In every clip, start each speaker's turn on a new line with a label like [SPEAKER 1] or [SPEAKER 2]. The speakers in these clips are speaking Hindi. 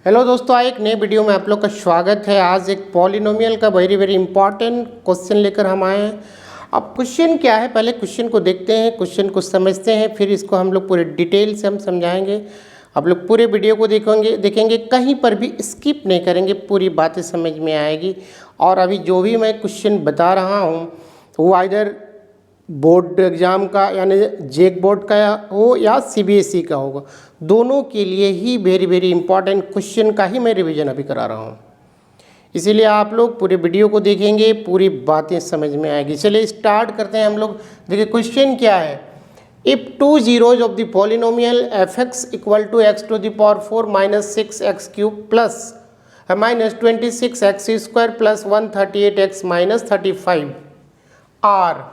[SPEAKER 1] हेलो दोस्तों, एक नए वीडियो में आप लोग का स्वागत है। आज एक पॉलिनोमियल का वेरी इम्पॉर्टेंट क्वेश्चन लेकर हम आए हैं। अब क्वेश्चन क्या है, पहले क्वेश्चन को देखते हैं, क्वेश्चन को समझते हैं, फिर इसको हम लोग पूरे डिटेल से हम समझाएंगे। आप लोग पूरे वीडियो को देखेंगे, कहीं पर भी स्किप नहीं करेंगे, पूरी बातें समझ में आएगी। और अभी जो भी मैं क्वेश्चन बता रहा हूँ वो आइदर बोर्ड एग्ज़ाम का यानी जेक बोर्ड का हो या सीबीएसई का होगा, दोनों के लिए ही वेरी इंपॉर्टेंट क्वेश्चन का ही मैं रिवीजन अभी करा रहा हूँ। इसीलिए आप लोग पूरे वीडियो को देखेंगे, पूरी बातें समझ में आएगी। चलिए स्टार्ट करते हैं हम लोग। देखिए क्वेश्चन क्या है, if two zeros of the polynomial f x equal to x to the power 4 minus 6x cube plus minus 26x square plus 138x minus 35 are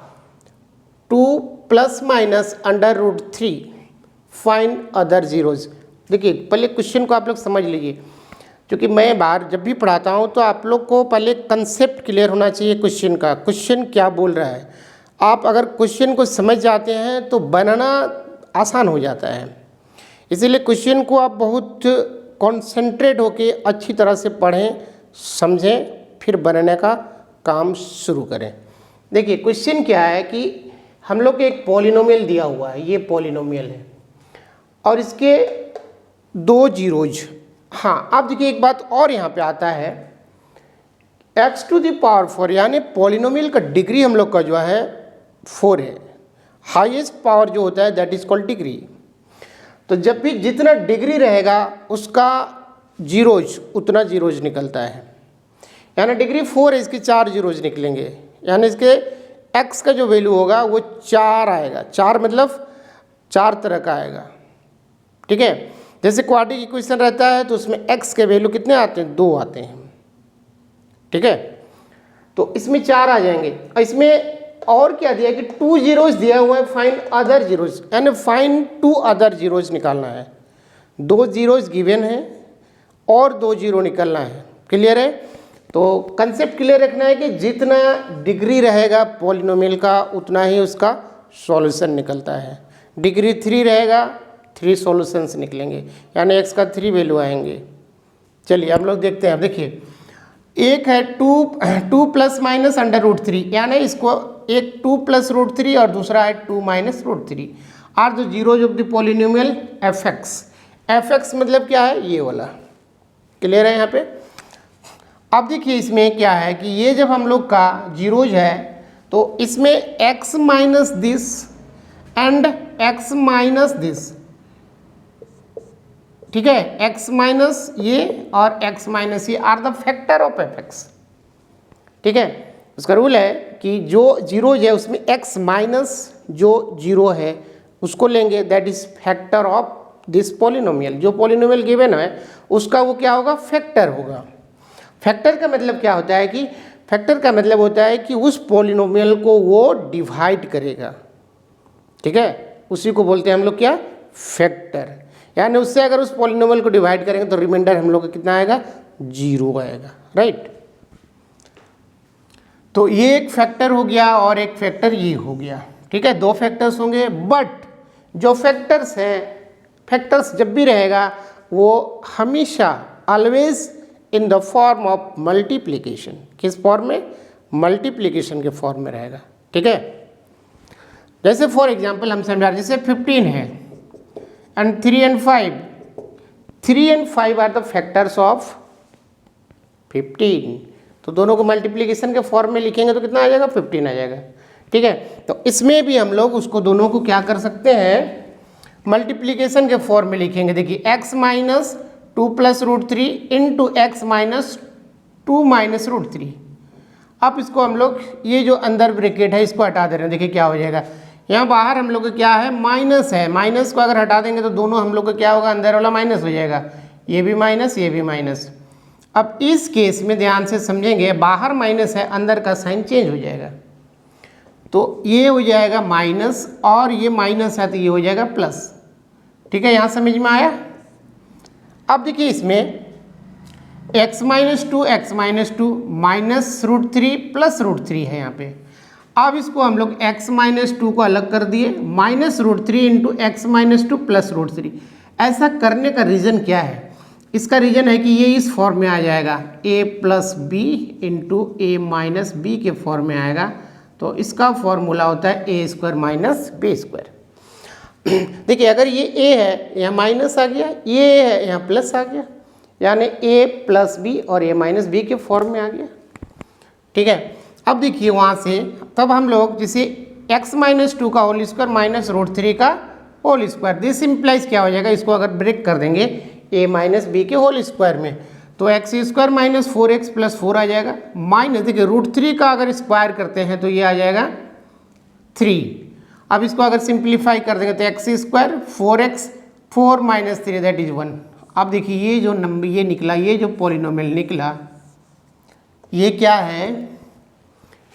[SPEAKER 1] 2 plus minus under root 3 find other zeros. देखिए पहले क्वेश्चन को आप लोग समझ लीजिए, क्योंकि मैं बार जब भी पढ़ाता हूँ तो आप लोग को पहले कंसेप्ट क्लियर होना चाहिए क्वेश्चन का, क्वेश्चन क्या बोल रहा है। आप अगर क्वेश्चन को समझ जाते हैं तो बनाना आसान हो जाता है। इसीलिए क्वेश्चन को आप बहुत कॉन्सेंट्रेट होकर अच्छी तरह से पढ़ें, समझें, फिर बनाने का काम शुरू करें। देखिए क्वेश्चन क्या है कि हम लोग को एक पॉलिनोमियल दिया हुआ है, ये पॉलिनोमियल है और इसके दो जीरोज। हाँ, अब देखिए एक बात और यहाँ पे आता है, x टू द पावर 4 यानी पॉलिनोमियल का डिग्री हम लोग का जो है 4 है। हाईएस्ट पावर जो होता है दैट इज कॉल्ड डिग्री। तो जब भी जितना डिग्री रहेगा उसका जीरोज उतना जीरोज निकलता है। यानी डिग्री 4 है, इसके 4 जीरोज निकलेंगे, यानी इसके x का जो वैल्यू होगा वो 4 आएगा। 4 मतलब 4 तरह का आएगा, ठीक है। जैसे क्वाड्रेटिक इक्वेशन रहता है तो उसमें x के वैल्यू कितने आते हैं, 2 आते हैं, ठीक है। तो इसमें 4 आ जाएंगे। और इसमें और क्या दिया कि 2 जीरोज दिया हुआ है, फाइंड अदर जीरोज, यानी फाइंड 2 अदर जीरोज निकालना है। 2 जीरोज गिवन है और 2 जीरो निकलना है। क्लियर है? तो कंसेप्ट क्लियर रखना है कि जितना डिग्री रहेगा पॉलिनोमियल का उतना ही उसका सॉल्यूशन निकलता है। डिग्री 3 रहेगा, 3 सॉल्यूशंस निकलेंगे, यानी x का 3 वैल्यू आएंगे। चलिए हम लोग देखते हैं। अब देखिए एक है 2 प्लस माइनस अंडर रूट 3, यानी इसको एक 2 प्लस रूट 3 और दूसरा है 2 minus root 3 are the zeros of the polynomial f x. F x मतलब क्या है, ये वाला। क्लियर है यहाँ पे? अब देखिए इसमें क्या है कि ये जब हम लोग का जीरोज है तो इसमें x minus this and x minus this, ठीक है। x माइनस ये और x माइनस ये are the factor of f x, ठीक है। उसका रूल है कि जो जीरोज है उसमें x माइनस जो जीरो है उसको लेंगे, that is factor of this polynomial. जो पॉलिनोमियल गिवन है उसका वो क्या होगा, फैक्टर होगा। फैक्टर का मतलब क्या होता है कि फैक्टर का मतलब होता है कि उस पॉलिनोमियल को वो डिवाइड करेगा, ठीक है। उसी को बोलते हैं हम लोग क्या, फैक्टर। यानी उससे अगर उस पॉलिनोमियल को डिवाइड करेंगे तो रिमाइंडर हम लोग का कितना आएगा, 0 आएगा, राइट। तो ये एक फैक्टर हो गया और एक फैक्टर ये हो गया, ठीक है। 2 फैक्टर्स होंगे, बट जो फैक्टर्स हैं, फैक्टर्स जब भी रहेगा वो हमेशा always in the form of multiplication. किस फॉर्म में, मल्टीप्लिकेशन के फॉर्म में रहेगा, ठीक है। जैसे फॉर एग्जांपल हम समझा, जैसे 15 है and 3 and 5, 3 and 5 are the factors of 15। तो दोनों को मल्टीप्लिकेशन के फॉर्म में लिखेंगे तो कितना आ जाएगा, 15 आ जाएगा, ठीक है। तो इसमें भी हम लोग उसको दोनों को क्या कर सकते हैं, मल्टीप्लिकेशन के फॉर्म में लिखेंगे। देखिए x minus 2 plus root 3 into x minus 2 minus root 3। अब इसको हम लोग ये जो अंदर ब्रैकेट है इसको हटा दे रहे हैं। देखिए क्या हो जाएगा, यहाँ बाहर हम लोग का क्या है, माइनस है। माइनस को अगर हटा देंगे तो दोनों हम लोग का क्या होगा, अंदर वाला माइनस हो जाएगा, ये भी माइनस ये भी माइनस। अब इस केस में ध्यान से समझेंगे, बाहर माइनस है, अंदर का साइन चेंज हो जाएगा, तो ये हो जाएगा माइनस और ये माइनस है तो ये हो जाएगा प्लस, ठीक है। यहाँ समझ में आया? अब देखिए इसमें x minus 2 minus root 3 plus root 3 है यहाँ पे। अब इसको हम लोग x माइनस 2 को अलग कर दिए, minus root 3 into x minus 2 plus root 3। ऐसा करने का रीज़न क्या है, इसका रीजन है कि ये इस फॉर्म में आ जाएगा, a plus b into a minus b के फॉर्म में आएगा। तो इसका फॉर्मूला होता है a square minus b square. देखिए अगर ये a है यहाँ माइनस आ गया, ये है यहाँ प्लस आ गया, यानी a प्लस बी और a माइनस बी के फॉर्म में आ गया। ठीक है, अब देखिए वहाँ से तब हम लोग जैसे x माइनस 2 का होल स्क्वायर माइनस रूट 3 का होल स्क्वायर, दिस इम्प्लाइज क्या हो जाएगा, इसको अगर ब्रेक कर देंगे a माइनस बी के होल स्क्वायर में तो x square minus 4x plus 4 आ जाएगा, माइनस देखिए रूट 3 का अगर स्क्वायर करते हैं तो ये आ जाएगा 3। अब इसको अगर सिंप्लीफाई कर देंगे तो x square 4x 4 minus 3 that is 1। अब देखिए ये जो नंबर ये निकला, ये जो पॉलिनोमियल निकला, ये क्या है,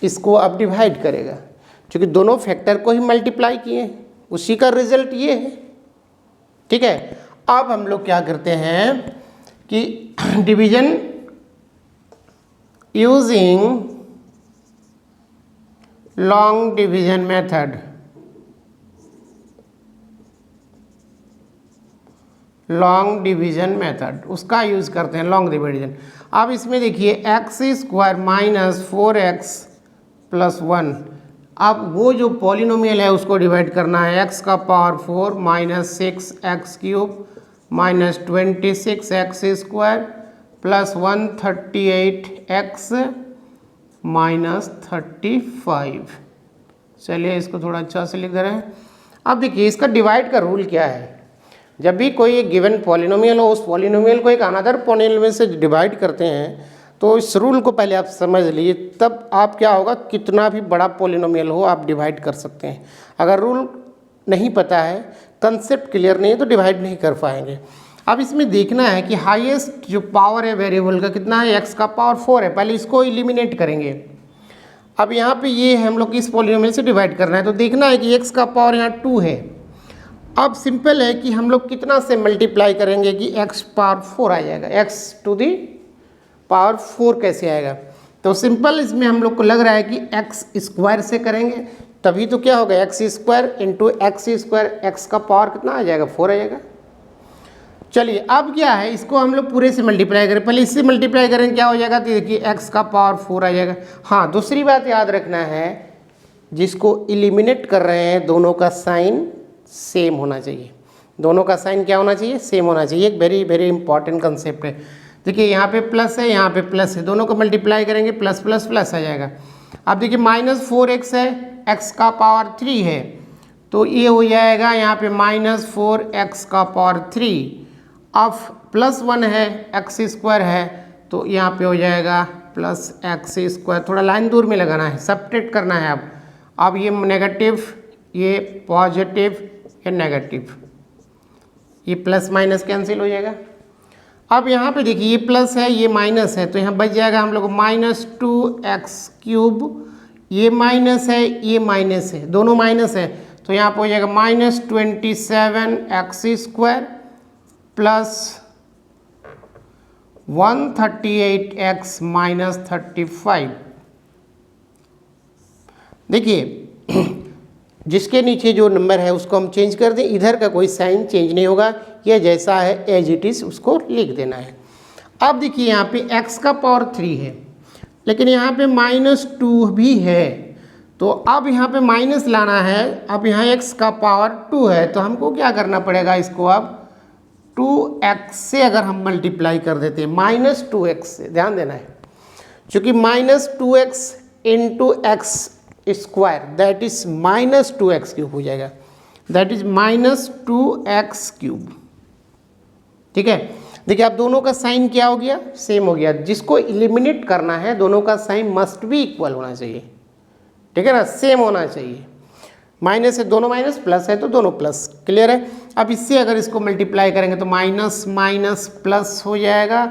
[SPEAKER 1] इसको अब डिवाइड करेगा क्योंकि दोनों फैक्टर को ही मल्टीप्लाई किए हैं, उसी का रिजल्ट ये है। ठीक है, अब हम लोग क्या करते हैं कि division using long division method, long division method उसका यूज करते हैं, लॉन्ग डिवीजन। अब इसमें देखिए x square minus 4x plus 1, अब वो जो पॉलिनोमियल है उसको डिवाइड करना है, x का power 4 minus 6x cube minus 26x square plus 138x minus 35। चलिए इसको थोड़ा अच्छा से लिख दे रहे हैं। अब देखिए इसका डिवाइड का रूल क्या है, जब भी कोई एक गिवन पॉलिनोमियल हो उस पॉलिनोमियल को एक अनदर पॉलिनोमियल से डिवाइड करते हैं तो इस रूल को पहले आप समझ लीजिए, तब आप क्या होगा, कितना भी बड़ा पॉलिनोमियल हो आप डिवाइड कर सकते हैं। अगर रूल नहीं पता है, कंसेप्ट क्लियर नहीं है तो डिवाइड नहीं कर पाएंगे। अब इसमें देखना है कि हाईएस्ट जो पावर है वेरिएबल का कितना है, x का पावर 4 है, पहले इसको एलिमिनेट करेंगे। अब यहाँ पे ये है हम लोग इस पॉलिनोमियल से डिवाइड करना है तो देखना है कि x का पावर यहाँ 2 है। अब सिंपल है कि हम लोग कितना से मल्टीप्लाई करेंगे कि x पावर 4 आ जाएगा, x टू दी पावर 4 कैसे आएगा, तो सिंपल इसमें हम लोग को लग रहा है कि x स्क्वायर से करेंगे तभी तो क्या होगा, x square into x square, x का पावर कितना आ जाएगा 4 आ जाएगा। चलिए अब क्या है, इसको हम लोग पूरे से मल्टीप्लाई करें, पहले इससे मल्टीप्लाई करें क्या हो जाएगा, तो देखिए एक्स का पावर 4 आ जाएगा। हाँ दूसरी बात याद रखना है, जिसको एलिमिनेट कर रहे हैं दोनों का साइन सेम होना चाहिए, दोनों का साइन क्या होना चाहिए, सेम होना चाहिए। एक वेरी वेरी इंपॉर्टेंट कंसेप्ट है। देखिए यहाँ पे प्लस है, यहाँ पे प्लस है, दोनों को मल्टीप्लाई करेंगे प्लस प्लस प्लस आ जाएगा। अब देखिए माइनस 4x है, x का पावर 3 है तो ये हो जाएगा यहाँ पे माइनस 4x का पावर 3। अब प्लस 1 है, x स्क्वायर है तो यहाँ पे हो जाएगा प्लस x स्क्वायर, थोड़ा लाइन दूर में लगाना है, सब्ट्रैक्ट करना है। अब ये नेगेटिव, ये पॉजिटिव, ये नेगेटिव, ये प्लस माइनस कैंसिल हो जाएगा। अब यहाँ पे देखिए ये प्लस है ये माइनस है तो यहाँ बच जाएगा हम लोग माइनस 2x क्यूब, ये माइनस है ये माइनस है, दोनों माइनस है तो यहाँ पे हो जाएगा minus 27x square plus 138x minus 35। देखिए जिसके नीचे जो नंबर है उसको हम चेंज कर दें, इधर का कोई साइन चेंज नहीं होगा, यह जैसा है एज इट इज़ उसको लिख देना है। अब देखिए यहाँ पे x का पावर 3 है लेकिन यहाँ पे माइनस 2 भी है तो अब यहाँ पे माइनस लाना है। अब यहाँ x का पावर 2 है तो हमको क्या करना पड़ेगा, इसको अब 2x से अगर हम मल्टीप्लाई कर देते हैं, माइनस 2x से, ध्यान देना है क्योंकि minus 2x into x square that is minus 2x cube हो जाएगा, that is minus 2x cube. ठीक है, देखिए अब दोनों का साइन क्या हो गया, सेम हो गया। जिसको एलिमिनेट करना है दोनों का साइन मस्ट भी इक्वल होना चाहिए, ठीक है ना, सेम होना चाहिए। माइनस है, दोनों माइनस, प्लस है तो दोनों प्लस, क्लियर है। अब इससे अगर इसको मल्टीप्लाई करेंगे तो माइनस माइनस प्लस हो जाएगा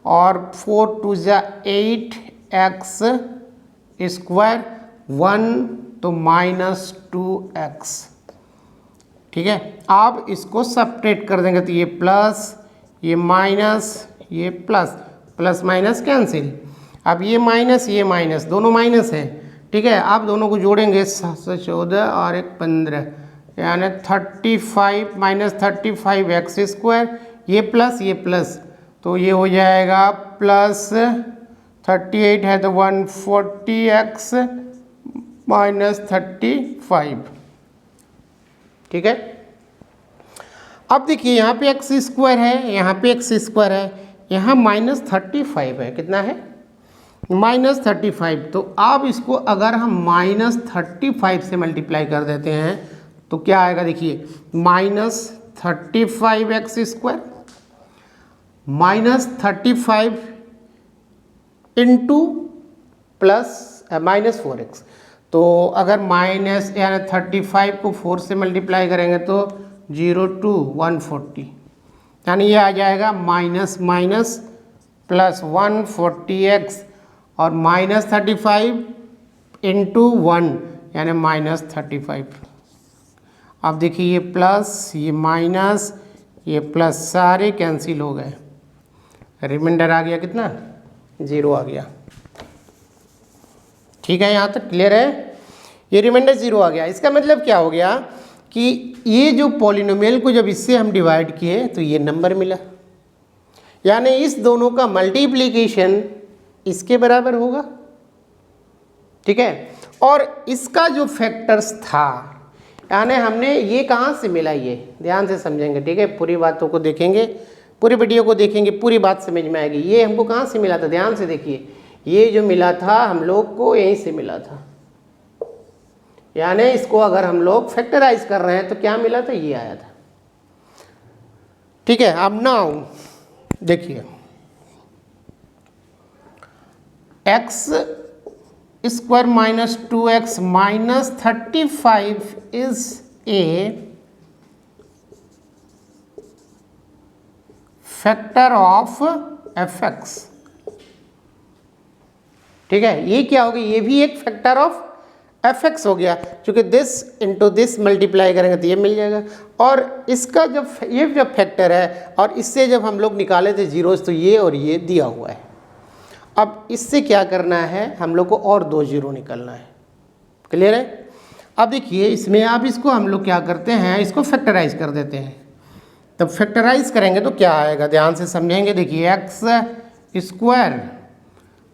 [SPEAKER 1] और 4 2 जा 8x स्क्वायर 1 तो माइनस 2x। ठीक है, अब इसको सब्ट्रैक्ट कर देंगे तो ये प्लस, ये माइनस, ये प्लस, प्लस माइनस कैंसिल। अब ये माइनस दोनों माइनस है, ठीक है। आप दोनों को जोड़ेंगे 714 और 1 15 यानी 35 माइनस 35x स्क्वायर, ये प्लस तो ये हो जाएगा प्लस 38 है तो 140x माइनस 35। ठीक है, अब देखिए यहाँ पे एक्स स्क्वायर है, यहाँ पे एक्स स्क्वायर है, यहाँ माइनस 35 है। कितना है? माइनस 35। तो अब इसको अगर हम माइनस 35 से मल्टीप्लाई कर देते हैं तो क्या आएगा? देखिए minus 35x square minus 35 into plus minus 4x। तो अगर माइनस यानी 35 को 4 से मल्टीप्लाई करेंगे तो 0 to 140, यानी ये आ जाएगा माइनस माइनस प्लस 140x और माइनस 35 इंटू 1 यानी माइनस 35। अब देखिए ये प्लस ये माइनस ये प्लस सारे कैंसिल हो गए, रिमाइंडर आ गया कितना? 0 आ गया। ठीक है, यहाँ तक क्लियर है? ये रिमाइंडर 0 आ गया। इसका मतलब क्या हो गया कि ये जो पॉलिनोमियल को जब इससे हम डिवाइड किए तो ये नंबर मिला, यानी इस दोनों का मल्टीप्लिकेशन इसके बराबर होगा। ठीक है, और इसका जो फैक्टर्स था, यानी हमने ये कहाँ से मिला, ये ध्यान से समझेंगे। ठीक है, पूरी बातों को देखेंगे, पूरी वीडियो को देखेंगे, पूरी बात समझ में आएगी। ये हमको कहाँ से मिला था? ध्यान से देखिए, ये जो मिला था हम लोग को यहीं से मिला था, यानी इसको अगर हम लोग फैक्टराइज कर रहे हैं तो क्या मिला था? ये आया था। ठीक है, अब नाउ देखिए x square minus 2x minus 35 is a factor of fx। ठीक है, ये क्या हो गया? ये भी एक फैक्टर ऑफ fx हो गया, क्योंकि दिस इंटू दिस मल्टीप्लाई करेंगे तो ये मिल जाएगा। और इसका जब ये जब फैक्टर है और इससे जब हम लोग निकाले थे जीरोस तो ये और ये दिया हुआ है। अब इससे क्या करना है? हम लोग को और 2 जीरो निकलना है। क्लियर है? अब देखिए इसमें अब इसको हम लोग क्या करते हैं, इसको फैक्टराइज कर देते हैं। तब फैक्टराइज करेंगे तो क्या आएगा? ध्यान से समझेंगे। देखिए एक्स स्क्वायर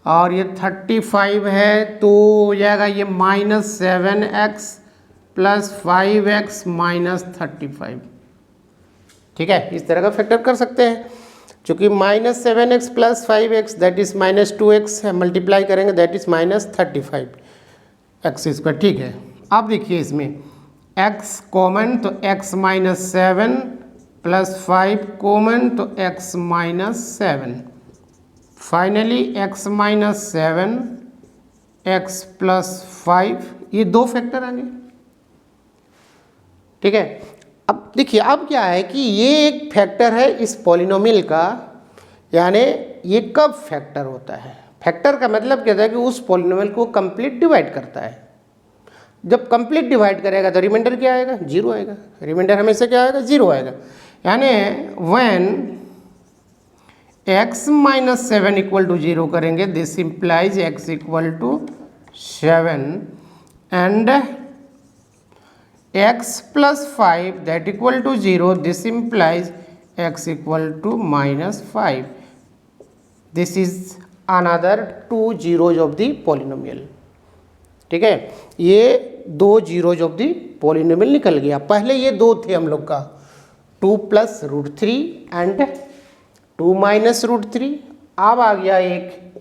[SPEAKER 1] और ये 35 है तो हो जाएगा ये minus 7x plus 5x minus 35। ठीक है, इस तरह का फैक्टर कर सकते हैं, चूँकि minus 7x plus 5x that is minus 2x है, मल्टीप्लाई करेंगे that is minus 35x square. ठीक है, अब देखिए इसमें x कॉमन तो x माइनस 7 प्लस 5 कॉमन तो x minus 7, finally x minus 7 x plus 5, ये 2 फैक्टर आएंगे। ठीक है, अब देखिए अब क्या है कि ये एक फैक्टर है इस पॉलिनोमियल का, यानी ये कब फैक्टर होता है? फैक्टर का मतलब क्या है कि उस पॉलिनोमियल को कंप्लीट डिवाइड करता है। जब कंप्लीट डिवाइड करेगा तो रिमाइंडर क्या आएगा? 0 आएगा। रिमाइंडर हमेशा क्या आएगा? 0 आएगा। यानी when x minus 7 equal to 0 करेंगे this implies x equal to 7 and x plus 5 that equal to 0 this implies x equal to minus 5। This is another 2 zeros of the polynomial. ठीक है, ये 2 जीरोज ऑफ द पॉलिनोमियल निकल गया। पहले ये 2 थे हम लोग का, 2 plus root 3 and 2 minus root 3। अब आ गया एक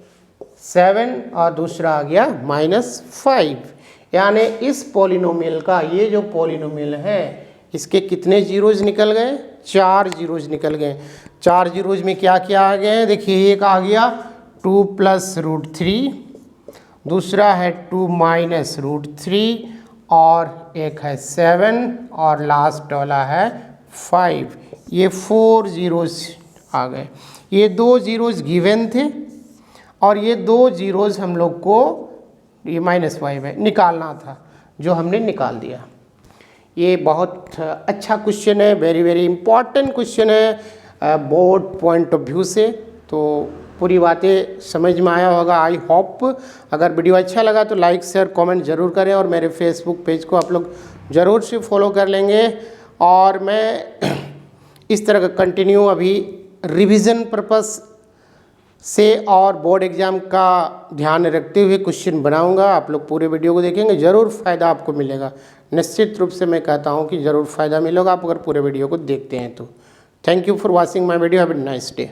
[SPEAKER 1] 7 और दूसरा आ गया माइनस 5। यानी इस पॉलिनोमियल का ये जो पॉलिनोमियल है इसके कितने जीरोज निकल गए? 4 जीरोज निकल गए। 4 जीरोज में क्या क्या आ गए? देखिए एक आ गया 2 प्लस रूट 3, दूसरा है 2 माइनस रूट 3 और एक है 7 और लास्ट वाला है 5। ये 4 जीरोज आ गए। ये 2 जीरोज गिवन थे और ये 2 जीरोज हम लोग को, ये माइनस 5 है, निकालना था, जो हमने निकाल दिया। ये बहुत अच्छा क्वेश्चन है, वेरी वेरी इंपॉर्टेंट क्वेश्चन है बोर्ड पॉइंट ऑफ व्यू से। तो पूरी बातें समझ में आया होगा आई होप। अगर वीडियो अच्छा लगा तो लाइक शेयर कमेंट ज़रूर करें और मेरे फेसबुक पेज को आप लोग ज़रूर से फॉलो कर लेंगे। और मैं इस तरह का कंटिन्यू अभी रिवीजन पर्पस से और बोर्ड एग्ज़ाम का ध्यान रखते हुए क्वेश्चन बनाऊंगा। आप लोग पूरे वीडियो को देखेंगे, ज़रूर फ़ायदा आपको मिलेगा। निश्चित रूप से मैं कहता हूं कि ज़रूर फ़ायदा मिलेगा आप अगर पूरे वीडियो को देखते हैं तो। Thank you for watching my video. Have a nice day.